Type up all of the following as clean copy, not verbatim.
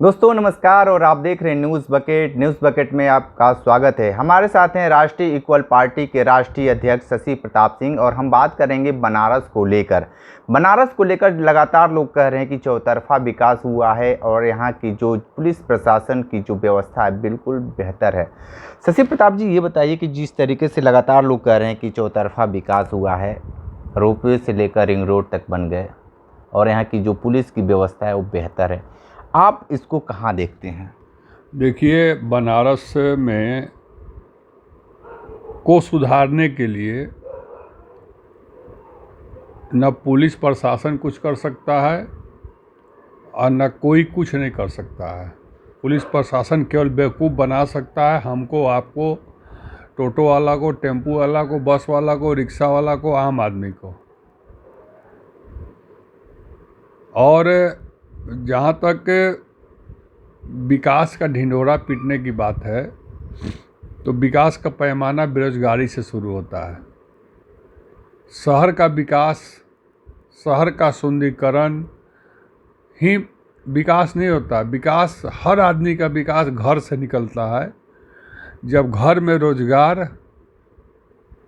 दोस्तों नमस्कार और आप देख रहे हैं न्यूज़ बकेट में आपका स्वागत है। हमारे साथ हैं राष्ट्रीय इक्वल पार्टी के राष्ट्रीय अध्यक्ष शशि प्रताप सिंह और हम बात करेंगे बनारस को लेकर लगातार लोग कह रहे हैं कि चौतरफा विकास हुआ है और यहाँ की जो पुलिस प्रशासन की जो व्यवस्था है बिल्कुल बेहतर है। शशि प्रताप जी, ये बताइए कि जिस तरीके से लगातार लोग कह रहे हैं कि चौतरफा विकास हुआ है, रोपवे से लेकर रिंग रोड तक बन गए और यहाँ की जो पुलिस की व्यवस्था है वो बेहतर है, आप इसको कहाँ देखते हैं? देखिए, बनारस में को सुधारने के लिए न पुलिस प्रशासन कुछ कर सकता है और न कोई कुछ नहीं कर सकता है। पुलिस प्रशासन केवल बेवकूफ़ बना सकता है हमको, आपको, टोटो वाला को, टेम्पू वाला को, बस वाला को, रिक्शा वाला को, आम आदमी को। और जहाँ तक विकास का ढिंढोरा पीटने की बात है तो विकास का पैमाना बेरोजगारी से शुरू होता है। शहर का विकास, शहर का सुंदरीकरण ही विकास नहीं होता। विकास, हर आदमी का विकास घर से निकलता है। जब घर में रोजगार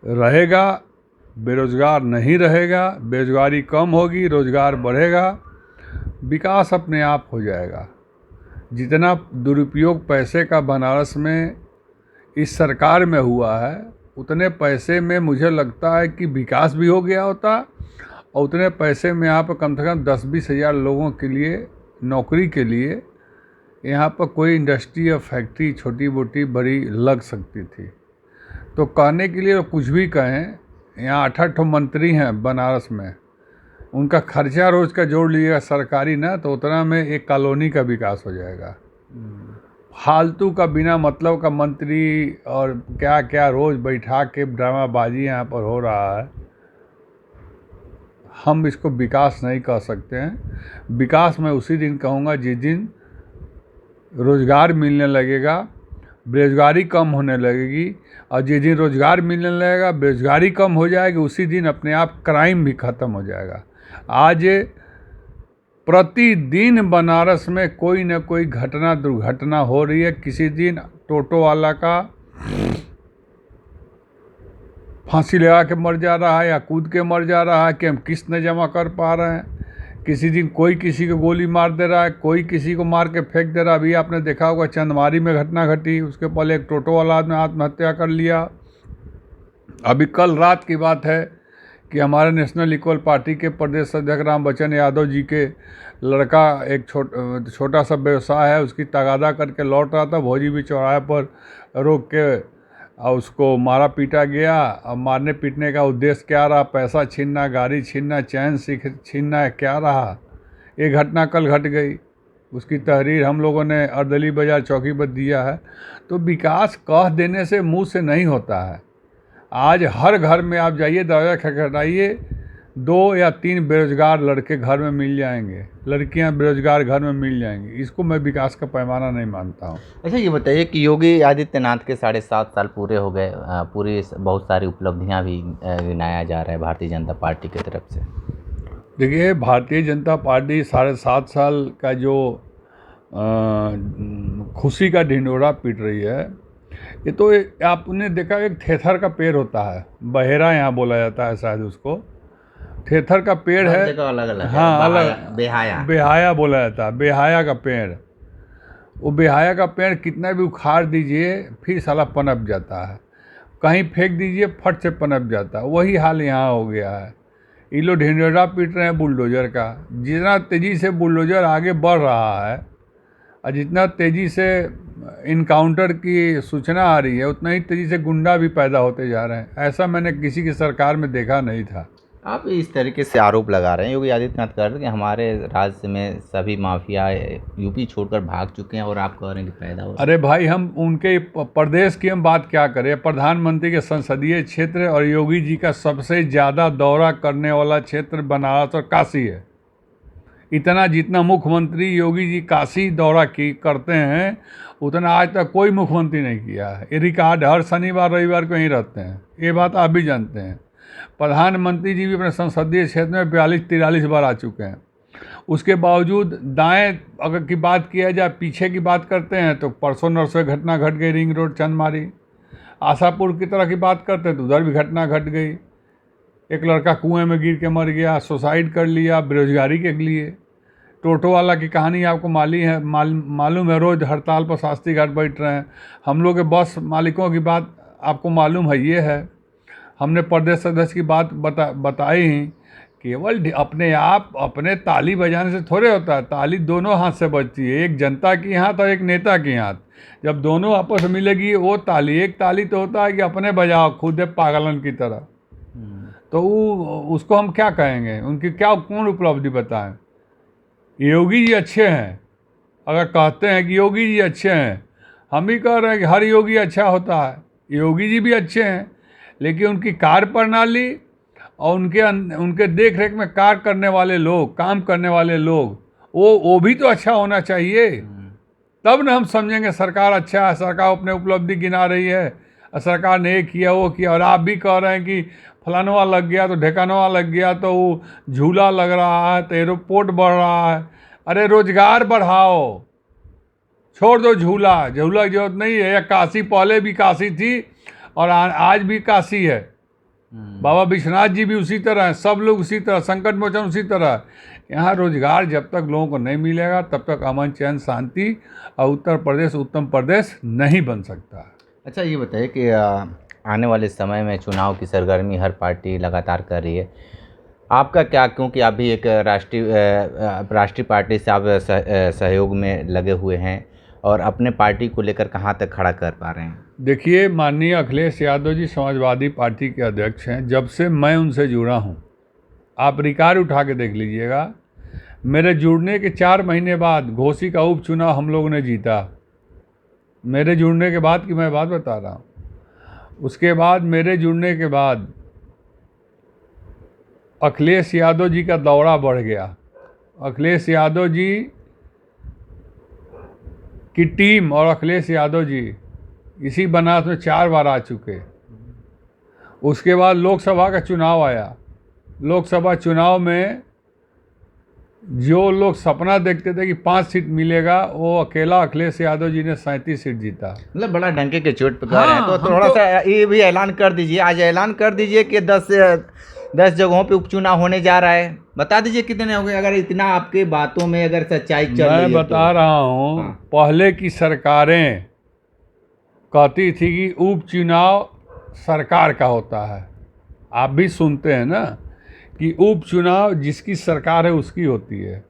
रहेगा, बेरोजगार नहीं रहेगा, बेरोजगारी कम होगी, रोजगार बढ़ेगा, विकास अपने आप हो जाएगा। जितना दुरुपयोग पैसे का बनारस में इस सरकार में हुआ है, उतने पैसे में मुझे लगता है कि विकास भी हो गया होता और उतने पैसे में यहाँ पर कम से कम 10-20 हज़ार लोगों के लिए नौकरी के लिए यहाँ पर कोई इंडस्ट्री या फैक्ट्री छोटी मोटी बड़ी लग सकती थी। तो कहने के लिए कुछ भी कहें, यहाँ 8 मंत्री हैं बनारस में, उनका खर्चा रोज का जोड़ लीजिएगा सरकारी ना, तो उतना में एक कॉलोनी का विकास हो जाएगा। फालतू का बिना मतलब का मंत्री और क्या क्या रोज बैठा के ड्रामाबाजी यहाँ पर हो रहा है। हम इसको विकास नहीं कह सकते हैं। विकास मैं उसी दिन कहूँगा जिस दिन रोजगार मिलने लगेगा, बेरोजगारी कम होने लगेगी, और जिस दिन रोजगार मिलने लगेगा, बेरोजगारी कम हो जाएगी, उसी दिन अपने आप क्राइम भी ख़त्म हो जाएगा। आज प्रतिदिन बनारस में कोई न कोई दुर्घटना हो रही है। किसी दिन टोटो वाला का फांसी लगा के मर जा रहा है या कूद के मर जा रहा है कि हम किस्त न जमा कर पा रहे हैं। किसी दिन कोई किसी को गोली मार दे रहा है, कोई किसी को मार के फेंक दे रहा है। अभी आपने देखा होगा चंदमारी में घटना घटी, उसके पहले एक टोटो वाला आदमी आत्महत्या कर लिया। अभी कल रात की बात है कि हमारे नेशनल इक्वल पार्टी के प्रदेश अध्यक्ष रामबच्चन यादव जी के लड़का, एक छोटा सा व्यवसाय है, उसकी तगादा करके लौट रहा था, भोजी भी चौराहे पर रोक के और उसको मारा पीटा गया। अब मारने पीटने का उद्देश्य क्या रहा? पैसा छीनना, गाड़ी छीनना, चैन छीनना, क्या रहा? ये घटना कल घट गई। उसकी तहरीर हम लोगों ने अर्दली बाजार चौकी पर दिया है। तो विकास कह देने से, मुंह से नहीं होता है। आज हर घर में आप जाइए, दरवाजा खटखटाइए, 2 या 3 बेरोजगार लड़के घर में मिल जाएंगे, लड़कियां बेरोजगार घर में मिल जाएंगी। इसको मैं विकास का पैमाना नहीं मानता हूँ। अच्छा, ये बताइए कि योगी आदित्यनाथ के 7.5 साल पूरे हो गए, पूरी बहुत सारी उपलब्धियां भी गिनाया जा रहा है भारतीय जनता पार्टी की तरफ से। देखिए, भारतीय जनता पार्टी 7.5 साल का जो खुशी का ढिंढोरा पीट रही है, ये तो आपने देखा एक थेथर का पेड़ होता है, बहेरा यहाँ बोला जाता है शायद उसको, थेथर का पेड़ है, अलग अलग, हाँ अलग, बेहाया बोला जाता है, बेहाया का पेड़। वो बेहाया का पेड़ कितना भी उखाड़ दीजिए फिर साला पनप जाता है, कहीं फेंक दीजिए फट से पनप जाता है। वही हाल यहाँ हो गया है। ये लोग ढिंढोरा पीट रहे हैं बुलडोजर का। जितना तेज़ी से बुलडोजर आगे बढ़ रहा है और जितना तेज़ी से इनकाउंटर की सूचना आ रही है, उतना ही तेज़ी से गुंडा भी पैदा होते जा रहे हैं। ऐसा मैंने किसी की सरकार में देखा नहीं था। आप इस तरीके से आरोप लगा रहे हैं, योगी आदित्यनाथ कह रहे हैं कि हमारे राज्य में सभी माफिया यूपी छोड़कर भाग चुके हैं और आप कह रहे हैं कि पैदा हो। अरे भाई, हम उनके प्रदेश की हम बात क्या करें? प्रधानमंत्री के संसदीय क्षेत्र और योगी जी का सबसे ज़्यादा दौरा करने वाला क्षेत्र बनारस और काशी है। इतना जितना मुख्यमंत्री योगी जी काशी दौरा करते हैं, उतना आज तक कोई मुख्यमंत्री नहीं किया है। ये रिकॉर्ड, हर शनिवार रविवार को यहीं रहते हैं, ये बात आप भी जानते हैं। प्रधानमंत्री जी भी अपने संसदीय क्षेत्र में 42-43 बार आ चुके हैं। उसके बावजूद दाएं अगर की बात किया जाए, पीछे की बात करते हैं तो परसों नरसों घटना घट गई रिंग रोड चंदमारी। आशापुर की तरह की बात करते हैं तो उधर भी घटना घट गई, एक लड़का कुएं में गिर के मर गया, सुसाइड कर लिया बेरोजगारी के लिए। टोटो वाला की कहानी आपको मालूम है, रोज़ हड़ताल पर शास्त्री घाट बैठ रहे हैं। हम लोग के बस मालिकों की बात आपको मालूम है, ये है हमने प्रदेश सदस्य की बात बताई ही, केवल अपने आप अपने ताली बजाने से थोड़े होता है, ताली दोनों हाथ से बजती है, एक जनता की हाथ और एक नेता की हाथ। जब दोनों आपस में मिलेगी वो ताली, एक ताली तो होता है कि अपने बजाओ खुद पागलन की तरह, तो उसको हम क्या कहेंगे, उनकी क्या कौन उपलब्धि बताएं। योगी जी अच्छे हैं, अगर कहते हैं कि योगी जी अच्छे हैं, हम भी कह रहे हैं कि हर योगी अच्छा होता है, योगी जी भी अच्छे हैं, लेकिन उनकी कार्य प्रणाली और उनके देख रेख में कार्य करने वाले लोग, काम करने वाले लोग, वो भी तो अच्छा होना चाहिए, तब ना हम समझेंगे सरकार अच्छा है, सरकार अपने उपलब्धि गिना रही है, सरकार ने ये किया वो किया। और आप भी कह रहे हैं कि फलानवा लग गया तो ढेकानवा लग गया तो वो झूला लग रहा है तो एयरपोर्ट बढ़ रहा है। अरे रोजगार बढ़ाओ, छोड़ दो झूला की जरूरत नहीं है। काशी पहले भी काशी थी और आज भी काशी है। बाबा विश्वनाथ जी भी उसी तरह हैं, सब लोग उसी तरह, संकट मोचन उसी तरह। यहाँ रोजगार जब तक लोगों को नहीं मिलेगा तब तक अमन चैन शांति और उत्तर प्रदेश उत्तम प्रदेश नहीं बन सकता। अच्छा ये बताइए कि आने वाले समय में चुनाव की सरगर्मी हर पार्टी लगातार कर रही है, आपका क्या, क्योंकि आप भी एक राष्ट्रीय पार्टी से आप सहयोग में लगे हुए हैं और अपने पार्टी को लेकर कहाँ तक खड़ा कर पा रहे हैं? देखिए, माननीय अखिलेश यादव जी समाजवादी पार्टी के अध्यक्ष हैं। जब से मैं उनसे जुड़ा हूँ, आप रिकॉर्ड उठा के देख लीजिएगा, मेरे जुड़ने के 4 महीने बाद घोसी का उपचुनाव हम लोगों ने जीता। मेरे जुड़ने के बाद की मैं बात बता रहा हूँ। उसके बाद मेरे जुड़ने के बाद अखिलेश यादव जी का दौरा बढ़ गया। अखिलेश यादव जी की टीम और अखिलेश यादव जी इसी बनारस में 4 बार आ चुके। उसके बाद लोकसभा का चुनाव आया। लोकसभा चुनाव में जो लोग सपना देखते थे कि 5 सीट मिलेगा, वो अकेला अखिलेश यादव जी ने 37 सीट जीता। मतलब बड़ा डंके के चोट पे कह रहे हैं, तो थोड़ा सा ये भी ऐलान कर दीजिए, आज ऐलान कर दीजिए कि 10 जगहों पे उपचुनाव होने जा रहा है। बता दीजिए कितने हो गए, अगर इतना आपके बातों में अगर सच्चाई चल रही है। मैं बता रहा हूँ, पहले की सरकारें कहती थी कि उपचुनाव सरकार का होता है। आप भी सुनते हैं ना कि उपचुनाव जिसकी सरकार है उसकी होती है।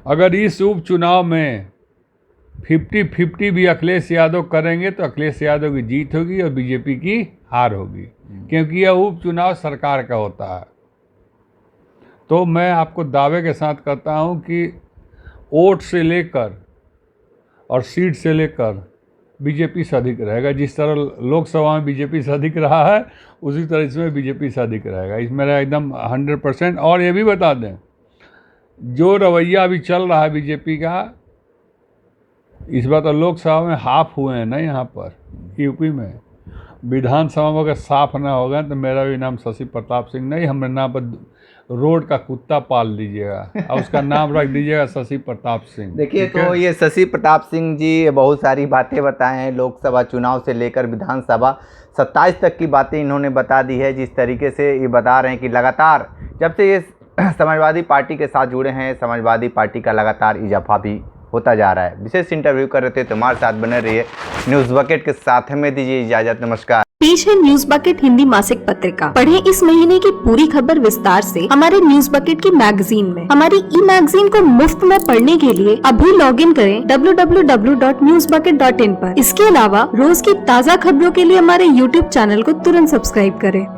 अगर इस उपचुनाव में 50-50 भी अखिलेश यादव करेंगे तो अखिलेश यादव की जीत होगी और बीजेपी की हार होगी, क्योंकि यह उपचुनाव सरकार का होता है। तो मैं आपको दावे के साथ कहता हूं कि वोट से लेकर और सीट से लेकर बीजेपी से अधिक रहेगा। जिस तरह लोकसभा में बीजेपी से अधिक रहा है, उसी तरह इसमें बीजेपी से अधिक रहेगा। इस मेरा एकदम 100%। और ये भी बता दें, जो रवैया अभी चल रहा है बीजेपी का, इस बार तो लोकसभा में हाफ हुए हैं ना, यहाँ पर यूपी में। विधानसभा में अगर साफ ना होगा तो मेरा भी नाम शशि प्रताप सिंह नहीं, हमारे नाम पर रोड का कुत्ता पाल दीजिएगा और उसका नाम रख दीजिएगा शशि प्रताप सिंह। देखिए, तो ये शशि प्रताप सिंह जी बहुत सारी बातें बताए हैं, लोकसभा चुनाव से लेकर विधानसभा 27 तक की बातें इन्होंने बता दी है। जिस तरीके से ये बता रहे हैं कि लगातार जब से ये समाजवादी पार्टी के साथ जुड़े हैं, समाजवादी पार्टी का लगातार इजाफा भी होता जा रहा है। विशेष इंटरव्यू कर रहे थे, तो हमारे साथ बने रहिए। न्यूज़ बकेट के साथ हमें दीजिए इजाजत, नमस्कार। पेश है न्यूज़ बकेट हिंदी मासिक पत्रिका। पढ़ें इस महीने की पूरी खबर विस्तार से हमारे न्यूज़ बकेट की मैगजीन में। हमारी ई मैगजीन को मुफ्त में पढ़ने के लिए अभी लॉगिन करें www.newsbucket.in पर। इसके अलावा रोज की ताज़ा खबरों के लिए हमारे YouTube चैनल को तुरंत सब्सक्राइब करें।